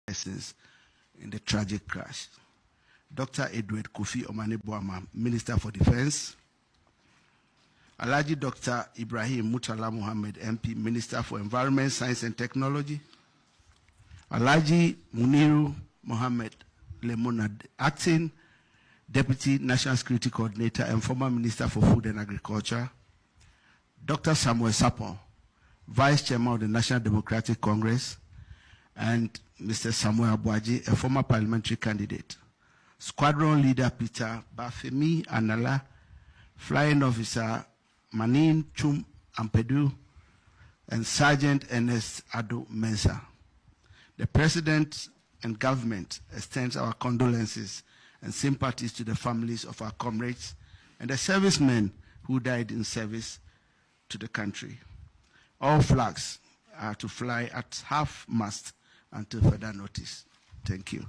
persons in the tragic crash. Dr. Edward Kofi Omane-Boamah, Minister for Defense. Alhaji Dr. Ibrahim Murtala Mohammed, MP, Minister for Environment, Science and Technology. Alhaji Muniru Mohammed Lemona, Acting Deputy National Security Coordinator and former Minister for Food and Agriculture. Dr. Samuel Sapon, Vice Chairman of the National Democratic Congress. And Mr. Samuel Abuaji, a former parliamentary candidate. Squadron Leader Peter Bafemi Anala, Flying Officer Manin Chum Ampedu, and Sergeant Ernest Ado Mensah. The President and government extends our condolences and sympathies to the families of our comrades and the servicemen who died in service to the country. All flags are to fly at half-mast until further notice. Thank you.